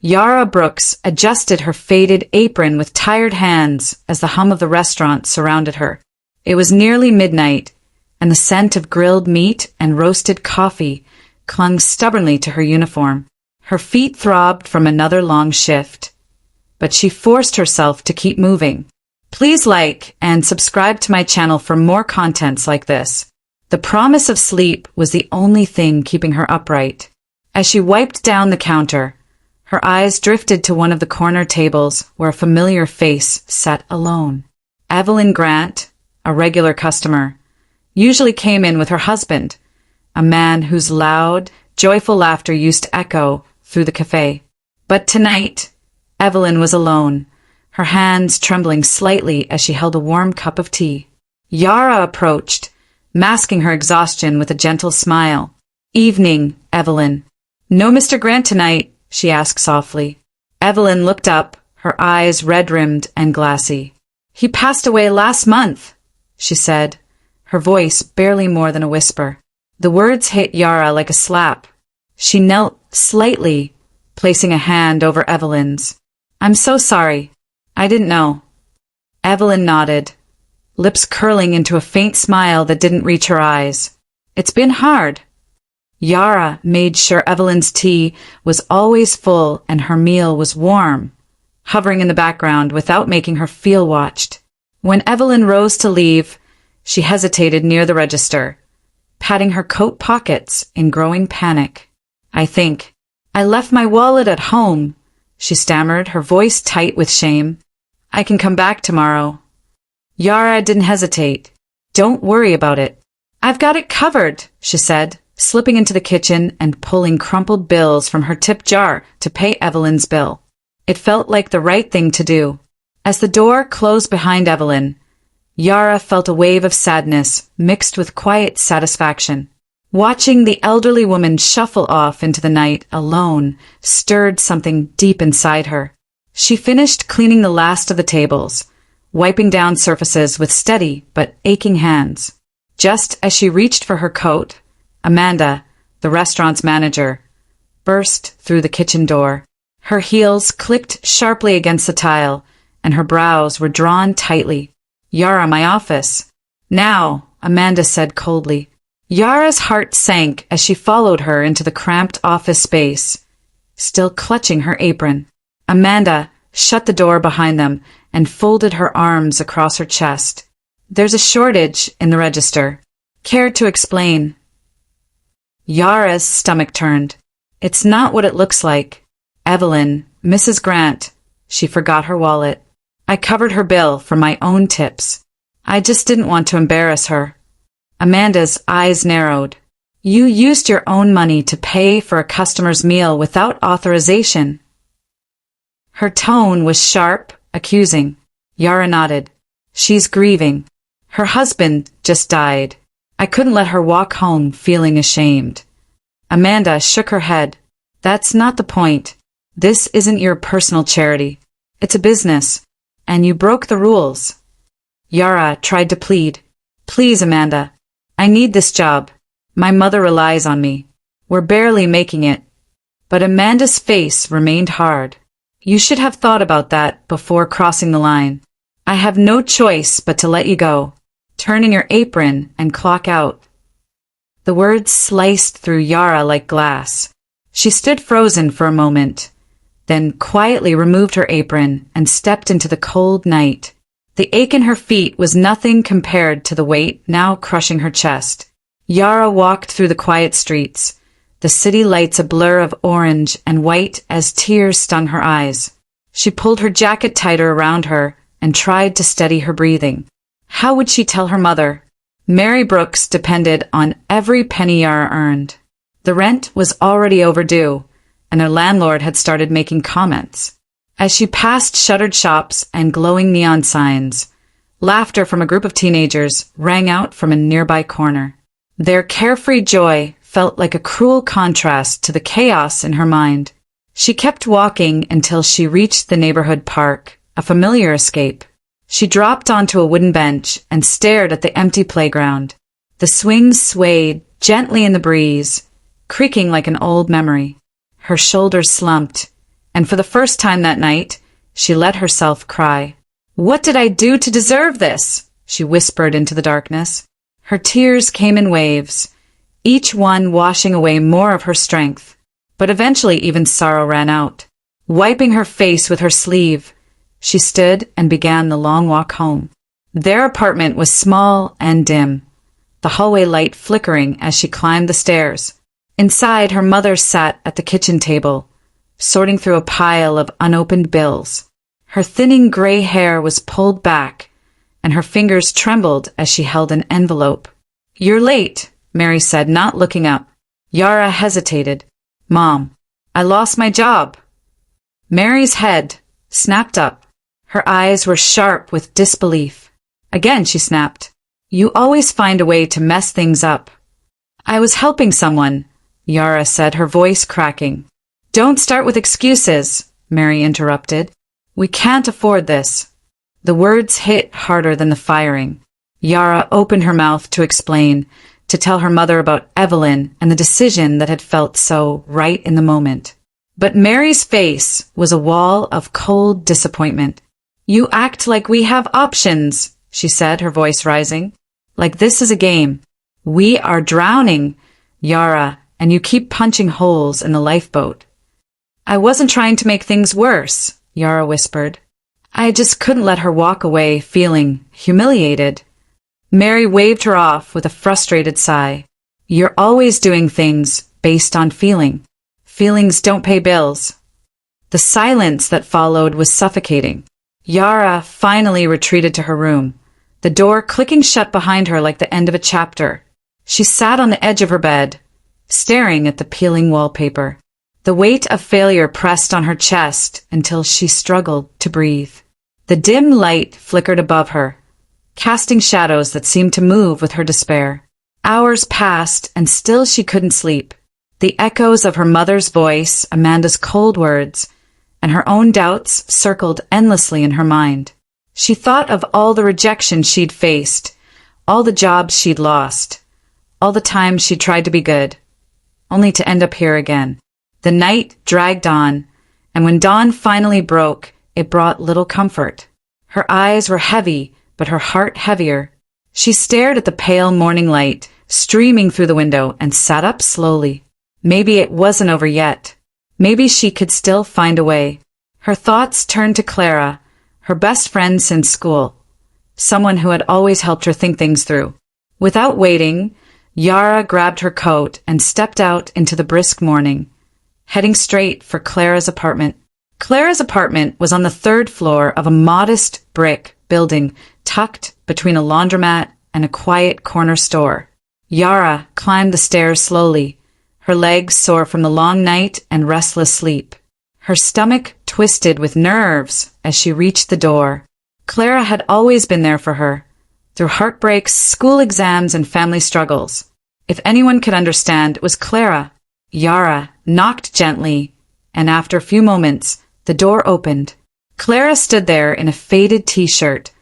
Yara Brooks adjusted her faded apron with tired hands as the hum of the restaurant surrounded her. It was nearly midnight, and the scent of grilled meat and roasted coffee clung stubbornly to her uniform. Her feet throbbed from another long shift, but she forced herself to keep moving. Please like and subscribe to my channel for more contents like this. The promise of sleep was the only thing keeping her upright. As she wiped down the counter, her eyes drifted to one of the corner tables where a familiar face sat alone. Evelyn Grant, a regular customer, usually came in with her husband, a man whose loud, joyful laughter used to echo through the cafe. But tonight, Evelyn was alone, her hands trembling slightly as she held a warm cup of tea. Yara approached, masking her exhaustion with a gentle smile. "Evening, Evelyn." "No Mr. Grant tonight?" she asked softly. Evelyn looked up, her eyes red-rimmed and glassy. "He passed away last month," she said, her voice barely more than a whisper. The words hit Yara like a slap. She knelt slightly, placing a hand over Evelyn's. "I'm so sorry. I didn't know." Evelyn nodded, lips curling into a faint smile that didn't reach her eyes. "It's been hard." Yara made sure Evelyn's tea was always full and her meal was warm, hovering in the background without making her feel watched. When Evelyn rose to leave, she hesitated near the register, patting her coat pockets in growing panic. I left my wallet at home," she stammered, her voice tight with shame. "I can come back tomorrow." Yara didn't hesitate. "Don't worry about it. I've got it covered," she said, slipping into the kitchen and pulling crumpled bills from her tip jar to pay Evelyn's bill. It felt like the right thing to do. As the door closed behind Evelyn, Yara felt a wave of sadness mixed with quiet satisfaction. Watching the elderly woman shuffle off into the night alone stirred something deep inside her. She finished cleaning the last of the tables, wiping down surfaces with steady but aching hands. Just as she reached for her coat, Amanda, the restaurant's manager, burst through the kitchen door. Her heels clicked sharply against the tile, and her brows were drawn tightly. "Yara, my office." "Now," Amanda said coldly. Yara's heart sank as she followed her into the cramped office space, still clutching her apron. Amanda shut the door behind them and folded her arms across her chest. "There's a shortage in the register. Care to explain?" Yara's stomach turned. "It's not what it looks like. Evelyn, Mrs. Grant," she forgot her wallet. "I covered her bill from my own tips. I just didn't want to embarrass her." Amanda's eyes narrowed. "You used your own money to pay for a customer's meal without authorization." Her tone was sharp, accusing. Yara nodded. "She's grieving. Her husband just died. I couldn't let her walk home feeling ashamed." Amanda shook her head. "That's not the point. This isn't your personal charity. It's a business, and you broke the rules." Yara tried to plead. "Please, Amanda. I need this job. My mother relies on me. We're barely making it." But Amanda's face remained hard. "You should have thought about that before crossing the line. I have no choice but to let you go. Turn in your apron and clock out." The words sliced through Yara like glass. She stood frozen for a moment, then quietly removed her apron and stepped into the cold night. The ache in her feet was nothing compared to the weight now crushing her chest. Yara walked through the quiet streets, the city lights a blur of orange and white as tears stung her eyes. She pulled her jacket tighter around her and tried to steady her breathing. How would she tell her mother? Mary Brooks depended on every penny Yara earned. The rent was already overdue, and her landlord had started making comments. As she passed shuttered shops and glowing neon signs, laughter from a group of teenagers rang out from a nearby corner. Their carefree joy felt like a cruel contrast to the chaos in her mind. She kept walking until she reached the neighborhood park, a familiar escape. She dropped onto a wooden bench and stared at the empty playground. The swings swayed gently in the breeze, creaking like an old memory. Her shoulders slumped, and for the first time that night, she let herself cry. "What did I do to deserve this?" she whispered into the darkness. Her tears came in waves, each one washing away more of her strength. But eventually even sorrow ran out. Wiping her face with her sleeve, she stood and began the long walk home. Their apartment was small and dim, the hallway light flickering as she climbed the stairs. Inside, her mother sat at the kitchen table, sorting through a pile of unopened bills. Her thinning gray hair was pulled back, and her fingers trembled as she held an envelope. "You're late," Mary said, not looking up. Yara hesitated. "Mom, I lost my job." Mary's head snapped up. Her eyes were sharp with disbelief. Again she snapped. "You always find a way to mess things up." "I was helping someone," Yara said, her voice cracking. "Don't start with excuses," Mary interrupted. "We can't afford this." The words hit harder than the firing. Yara opened her mouth to explain, to tell her mother about Evelyn and the decision that had felt so right in the moment. But Mary's face was a wall of cold disappointment. "You act like we have options," she said, her voice rising. "Like this is a game. We are drowning, Yara, and you keep punching holes in the lifeboat." "I wasn't trying to make things worse," Yara whispered. "I just couldn't let her walk away feeling humiliated." Mary waved her off with a frustrated sigh. "You're always doing things based on feeling. Feelings don't pay bills." The silence that followed was suffocating. Yara finally retreated to her room, the door clicking shut behind her like the end of a chapter. She sat on the edge of her bed, staring at the peeling wallpaper. The weight of failure pressed on her chest until she struggled to breathe. The dim light flickered above her, casting shadows that seemed to move with her despair. Hours passed, and still she couldn't sleep. The echoes of her mother's voice, Amanda's cold words, and her own doubts circled endlessly in her mind. She thought of all the rejection she'd faced, all the jobs she'd lost, all the times she'd tried to be good, only to end up here again. The night dragged on, and when dawn finally broke, it brought little comfort. Her eyes were heavy, but her heart heavier. She stared at the pale morning light streaming through the window and sat up slowly. Maybe it wasn't over yet. Maybe she could still find a way. Her thoughts turned to Clara, her best friend since school, someone who had always helped her think things through. Without waiting, Yara grabbed her coat and stepped out into the brisk morning, heading straight for Clara's apartment. Clara's apartment was on the third floor of a modest brick building tucked between a laundromat and a quiet corner store. Yara climbed the stairs slowly, her legs sore from the long night and restless sleep. Her stomach twisted with nerves as she reached the door. Clara had always been there for her, through heartbreaks, school exams, and family struggles. If anyone could understand, it was Clara. Yara knocked gently, and after a few moments, the door opened. Clara stood there in a faded t-shirt,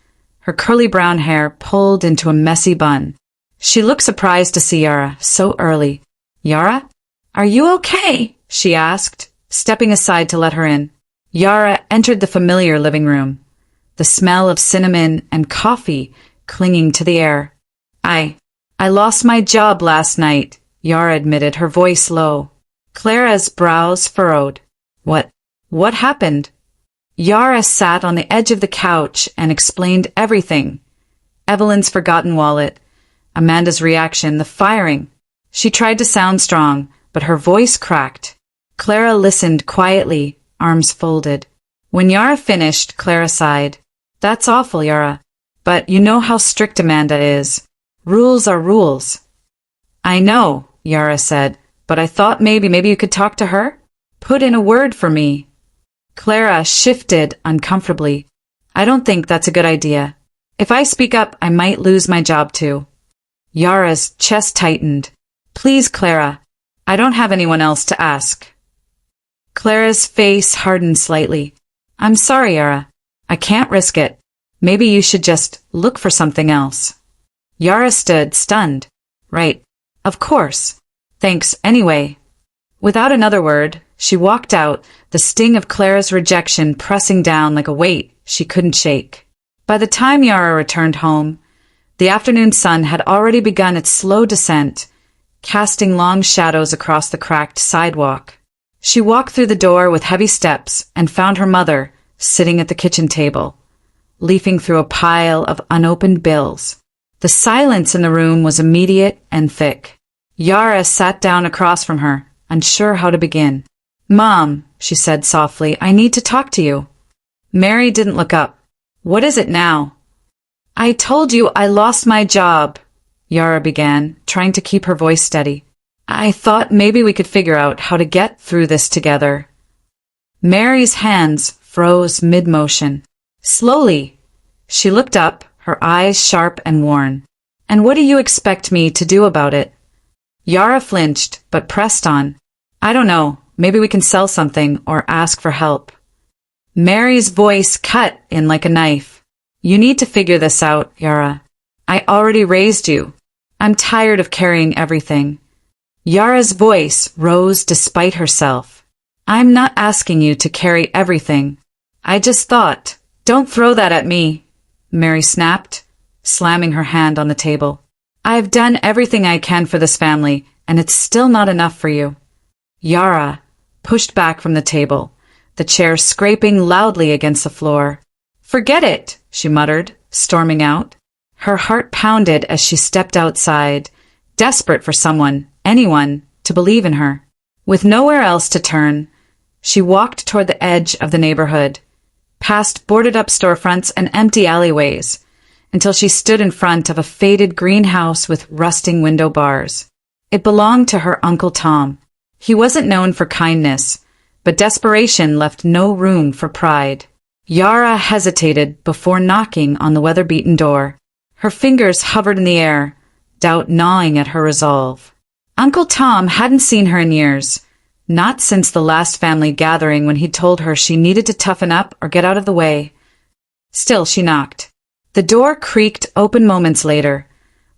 her curly brown hair pulled into a messy bun. She looked surprised to see Yara so early. "Yara, are you okay?" she asked, stepping aside to let her in. Yara entered the familiar living room, the smell of cinnamon and coffee clinging to the air. I lost my job last night," Yara admitted, her voice low. Clara's brows furrowed. What happened?" Yara sat on the edge of the couch and explained everything. Evelyn's forgotten wallet, Amanda's reaction, the firing. She tried to sound strong, but her voice cracked. Clara listened quietly, arms folded. When Yara finished, Clara sighed. "That's awful, Yara. But you know how strict Amanda is. Rules are rules." "I know," Yara said, "but I thought maybe you could talk to her? Put in a word for me." Clara shifted uncomfortably. "I don't think that's a good idea. If I speak up, I might lose my job too." Yara's chest tightened. "Please, Clara, I don't have anyone else to ask." Clara's face hardened slightly. "I'm sorry, Yara. I can't risk it. Maybe you should just look for something else." Yara stood, stunned. "Right. Of course. Thanks anyway." Without another word, She walked out, the sting of Clara's rejection pressing down like a weight she couldn't shake. By the time Yara returned home, the afternoon sun had already begun its slow descent, casting long shadows across the cracked sidewalk. She walked through the door with heavy steps and found her mother sitting at the kitchen table, leafing through a pile of unopened bills. The silence in the room was immediate and thick. Yara sat down across from her, unsure how to begin. "Mom," she said softly, "I need to talk to you." Mary didn't look up. "What is it now?" "I told you I lost my job," Yara began, trying to keep her voice steady. "I thought maybe we could figure out how to get through this together." Mary's hands froze mid-motion. Slowly, she looked up, her eyes sharp and worn. "And what do you expect me to do about it?" Yara flinched, but pressed on. "I don't know. Maybe we can sell something or ask for help." Mary's voice cut in like a knife. "You need to figure this out, Yara. I already raised you. I'm tired of carrying everything." Yara's voice rose despite herself. "I'm not asking you to carry everything. I just thought—" "Don't throw that at me," Mary snapped, slamming her hand on the table. "I've done everything I can for this family, and it's still not enough for you." Yara pushed back from the table, the chair scraping loudly against the floor. "Forget it," she muttered, storming out. Her heart pounded as she stepped outside, desperate for someone, anyone, to believe in her. With nowhere else to turn, she walked toward the edge of the neighborhood, past boarded-up storefronts and empty alleyways, until she stood in front of a faded greenhouse with rusting window bars. It belonged to her Uncle Tom. He wasn't known for kindness, but desperation left no room for pride. Yara hesitated before knocking on the weather-beaten door. Her fingers hovered in the air, doubt gnawing at her resolve. Uncle Tom hadn't seen her in years, not since the last family gathering when he told her she needed to toughen up or get out of the way. Still, she knocked. The door creaked open moments later,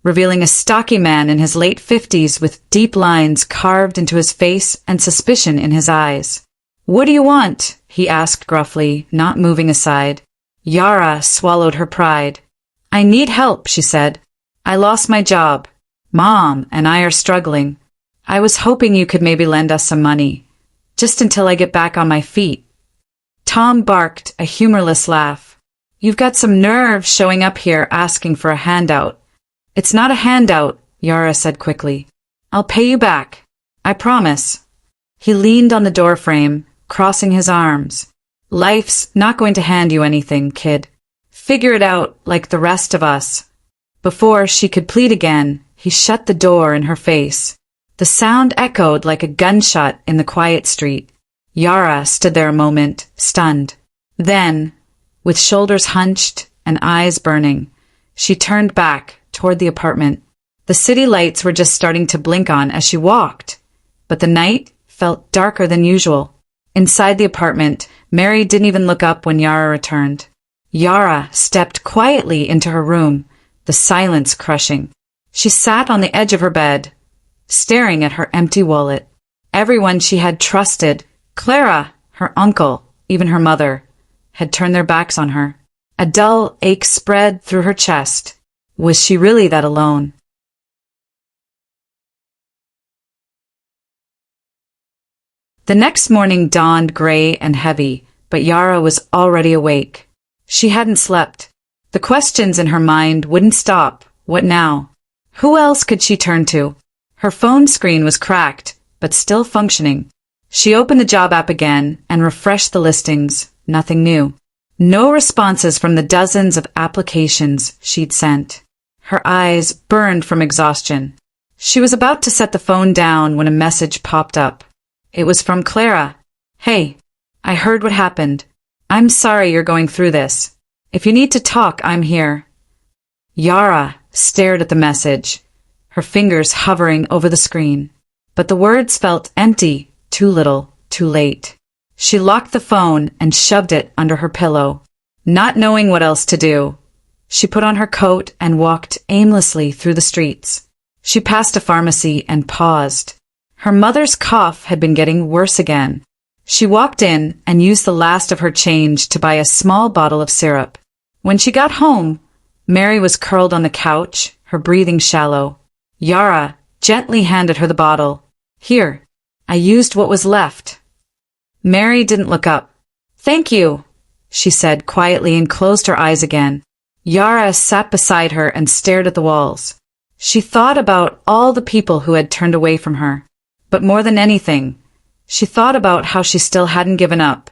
revealing a stocky man in his late 50s with deep lines carved into his face and suspicion in his eyes. "What do you want?" he asked gruffly, not moving aside. Yara swallowed her pride. "I need help," she said. "I lost my job. Mom and I are struggling. I was hoping you could maybe lend us some money, just until I get back on my feet." Tom barked a humorless laugh. "You've got some nerve showing up here asking for a handout." "It's not a handout," Yara said quickly. "I'll pay you back. I promise." He leaned on the doorframe, crossing his arms. "Life's not going to hand you anything, kid. Figure it out like the rest of us." Before she could plead again, he shut the door in her face. The sound echoed like a gunshot in the quiet street. Yara stood there a moment, stunned. Then, with shoulders hunched and eyes burning, she turned back toward the apartment. The city lights were just starting to blink on as she walked, but the night felt darker than usual. Inside the apartment, Mary didn't even look up when Yara returned. Yara stepped quietly into her room, the silence crushing. She sat on the edge of her bed, staring at her empty wallet. Everyone she had trusted, Clara, her uncle, even her mother, had turned their backs on her. A dull ache spread through her chest. Was she really that alone? The next morning dawned gray and heavy, but Yara was already awake. She hadn't slept. The questions in her mind wouldn't stop. What now? Who else could she turn to? Her phone screen was cracked, but still functioning. She opened the job app again and refreshed the listings. Nothing new. No responses from the dozens of applications she'd sent. Her eyes burned from exhaustion. She was about to set the phone down when a message popped up. It was from Clara. "Hey, I heard what happened. I'm sorry you're going through this. If you need to talk, I'm here." Yara stared at the message, her fingers hovering over the screen. But the words felt empty, too little, too late. She locked the phone and shoved it under her pillow. Not knowing what else to do, she put on her coat and walked aimlessly through the streets. She passed a pharmacy and paused. Her mother's cough had been getting worse again. She walked in and used the last of her change to buy a small bottle of syrup. When she got home, Mary was curled on the couch, her breathing shallow. Yara gently handed her the bottle. "Here, I used what was left." Mary didn't look up. "Thank you," she said quietly and closed her eyes again. Yara sat beside her and stared at the walls. She thought about all the people who had turned away from her. But more than anything, she thought about how she still hadn't given up,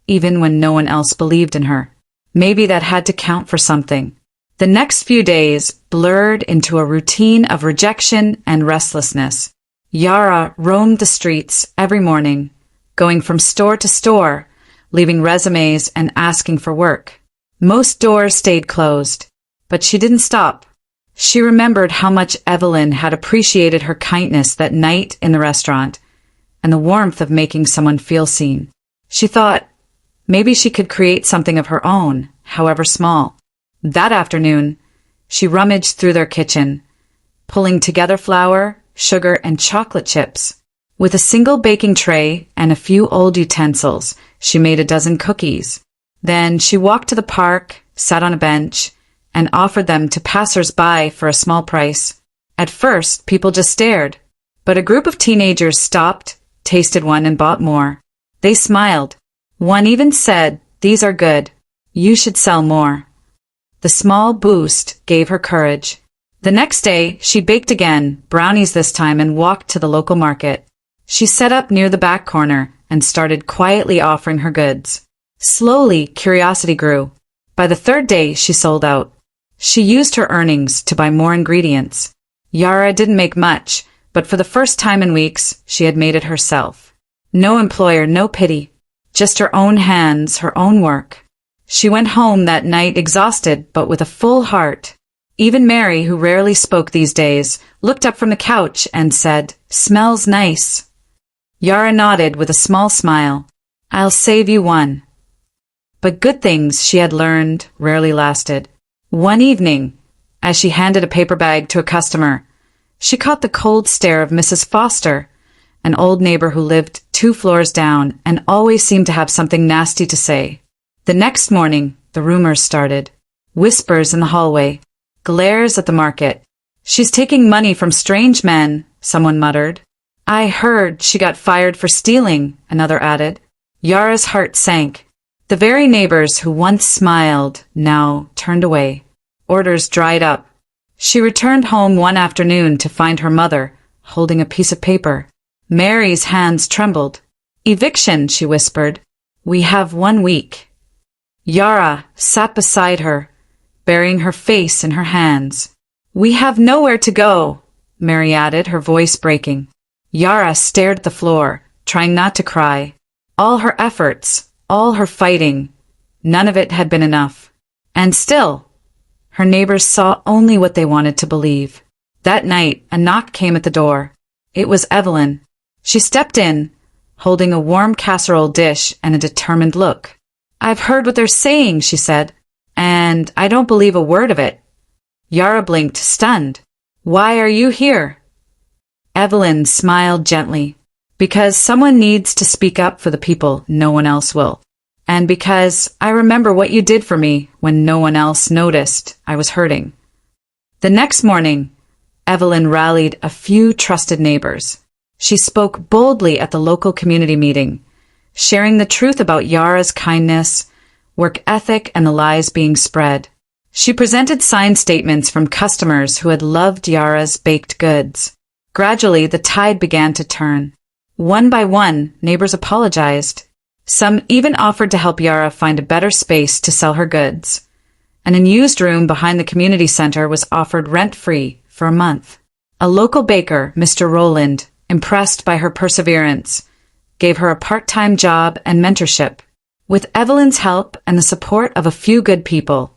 even when no one else believed in her. Maybe that had to count for something. The next few days blurred into a routine of rejection and restlessness. Yara roamed the streets every morning, going from store to store, leaving resumes and asking for work. Most doors stayed closed, but she didn't stop. She remembered how much Evelyn had appreciated her kindness that night in the restaurant, and the warmth of making someone feel seen. She thought maybe she could create something of her own, however small. That afternoon, she rummaged through their kitchen, pulling together flour, sugar, and chocolate chips. With a single baking tray and a few old utensils, she made a dozen cookies. Then she walked to the park, sat on a bench, and offered them to passers-by for a small price. At first, people just stared, but a group of teenagers stopped, tasted one, and bought more. They smiled. One even said, "These are good. You should sell more." The small boost gave her courage. The next day, she baked again, brownies this time, and walked to the local market. She set up near the back corner and started quietly offering her goods. Slowly, curiosity grew. By the third day, she sold out. She used her earnings to buy more ingredients. Yara didn't make much, but for the first time in weeks, she had made it herself. No employer, no pity. Just her own hands, her own work. She went home that night exhausted, but with a full heart. Even Mary, who rarely spoke these days, looked up from the couch and said, "Smells nice." Yara nodded with a small smile. "I'll save you one." But good things she had learned rarely lasted. One evening, as she handed a paper bag to a customer, she caught the cold stare of Mrs. Foster, an old neighbor who lived 2 floors down and always seemed to have something nasty to say. The next morning, the rumors started. Whispers in the hallway, glares at the market. "She's taking money from strange men," someone muttered. "I heard she got fired for stealing," another added. Yara's heart sank. The very neighbors who once smiled now turned away. Orders dried up. She returned home one afternoon to find her mother holding a piece of paper. Mary's hands trembled. "Eviction," she whispered. "We have 1 week." Yara sat beside her, burying her face in her hands. "We have nowhere to go," Mary added, her voice breaking. Yara stared at the floor, trying not to cry. All her efforts, all her fighting, none of it had been enough. And still, her neighbors saw only what they wanted to believe. That night, a knock came at the door. It was Evelyn. She stepped in, holding a warm casserole dish and a determined look. "I've heard what they're saying," she said, "and I don't believe a word of it." Yara blinked, stunned. "Why are you here?" Evelyn smiled gently. "Because someone needs to speak up for the people no one else will. And because I remember what you did for me when no one else noticed I was hurting." The next morning, Evelyn rallied a few trusted neighbors. She spoke boldly at the local community meeting, sharing the truth about Yara's kindness, work ethic, and the lies being spread. She presented signed statements from customers who had loved Yara's baked goods. Gradually, the tide began to turn. One by one, neighbors apologized. Some even offered to help Yara find a better space to sell her goods. An unused room behind the community center was offered rent-free for a month. A local baker, Mr. Rowland, impressed by her perseverance, gave her a part-time job and mentorship. With Evelyn's help and the support of a few good people,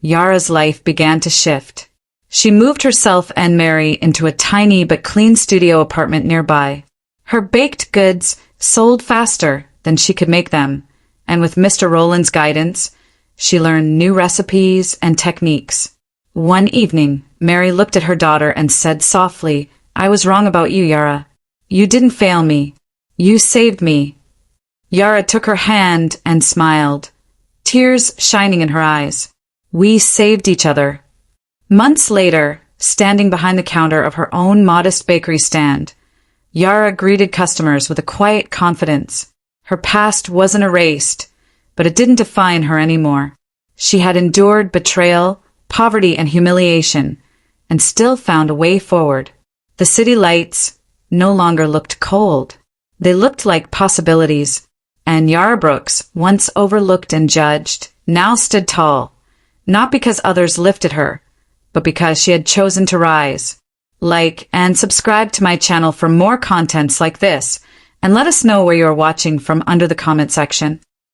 Yara's life began to shift. She moved herself and Mary into a tiny but clean studio apartment nearby. Her baked goods sold faster than she could make them, and with Mr. Rowland's guidance, she learned new recipes and techniques. One evening, Mary looked at her daughter and said softly, "I was wrong about you, Yara. You didn't fail me. You saved me." Yara took her hand and smiled, tears shining in her eyes. We saved each other. Months later, standing behind the counter of her own modest bakery stand, Yara greeted customers with a quiet confidence. Her past wasn't erased, but it didn't define her anymore. She had endured betrayal, poverty, and humiliation, and still found a way forward. The city lights no longer looked cold. They looked like possibilities, and Yara Brooks, once overlooked and judged, now stood tall, not because others lifted her, but because she had chosen to rise. Like and subscribe to my channel for more contents like this, and let us know where you are watching from under the comment section.